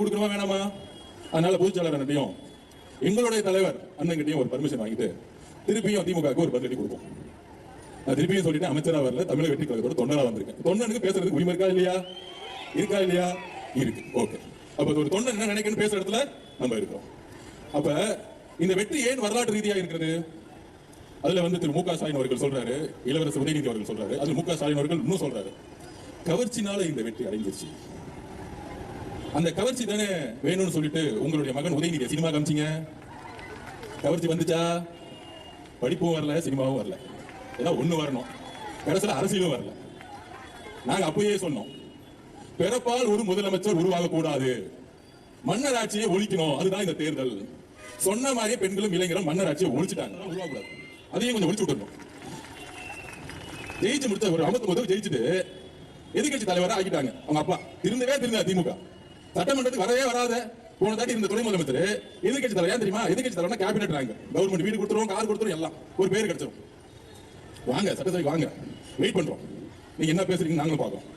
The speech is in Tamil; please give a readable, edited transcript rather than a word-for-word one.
கொடுக்கணுமா வேணாமா? அதனால பொதுச்செயலாளர் அண்டையும் எங்களுடைய தலைவர் அண்ணன் கிட்டையும் ஒரு பர்மிஷன் வாங்கிட்டு திருப்பியும் திமுகவுக்கு ஒரு பதிலடி கொடுப்போம். நான் திருப்பியும் சொல்லிட்டு அமைச்சரா வரல, தமிழக வெற்றி கழகத்தோட தொண்டரா வந்திருக்கேன். தொண்டனுக்கு பேசுறதுக்கு உரிமை இருக்கா இல்லையா? இருக்கா இல்லையா? இருக்கு. ஓகே. அப்ப ஒரு தொண்டன் என்ன நினைக்கணும் பேசுற இடத்துல நம்ம இருக்கோம். அப்ப இந்த வெற்றி ஏன் வரலாற்று ரீதியாக இருக்கிறது? அதுல வந்து திரு மு.க. ஸ்டாலின் அவர்கள் சொல்றாரு, இளவரசர் உதயநிதி அவர்கள் சொல்றாரு, அதுல மு.க. ஸ்டாலின் அவர்கள் இன்னும் சொல்றாரு, கவர்ச்சினால இந்த வெற்றி அடைஞ்சிருச்சு. அந்த கவர்ச்சி தானே வேணும்னு சொல்லிட்டு உங்களுடைய மகன் உதயநிதி சினிமா காமிச்சிங்க. கவர்ச்சி வந்துச்சா? படிப்பும் வரல, சினிமாவும் வரல, ஏதாவது ஒண்ணு வரணும். கடைசியில் அரசியலும் வரல. நாங்க அப்பயே சொன்னோம், பிறப்பால் ஒரு முதலமைச்சர் உருவாக கூடாது, மன்னர் ஆட்சியை ஒழிக்கணும், அதுதான் இந்த தேர்தல். சொன்ன மாதிரியே பெண்களும் இளைஞரும் மன்னர் ஆட்சியை ஒழிச்சுட்டாங்க. உருவாக்கூடாது, அதையும் கொஞ்சம் ஒழிச்சு விட்டுருணும். ஜெயிச்சு முடிச்ச ஒரு 59 ஜெயிச்சுட்டு எதிர்கட்சி தலைவரா ஆக்கிட்டாங்க அவங்க அப்பா. திருந்தவே திருந்தா திமுக சட்டமன்றத்துக்கு வரவே வராத போன தாட்டி இருந்த துணை முதலமைச்சர் எதிர்கட்சி தலைவர். ஏன் தெரியுமா? எதிர்கட்சி தலைவர்னா கேபினெட் ரேங்க், கவர்மெண்ட் வீடு கொடுத்துருவோம், கார் கொடுத்துருவோம், எல்லாம் ஒரு பேர் கிடைச்சிடும். வாங்க சட்டசபைக்கு வாங்க, வெயிட் பண்றோம். நீங்க என்ன பேசுறீங்க நாங்களும் பார்க்கறோம்.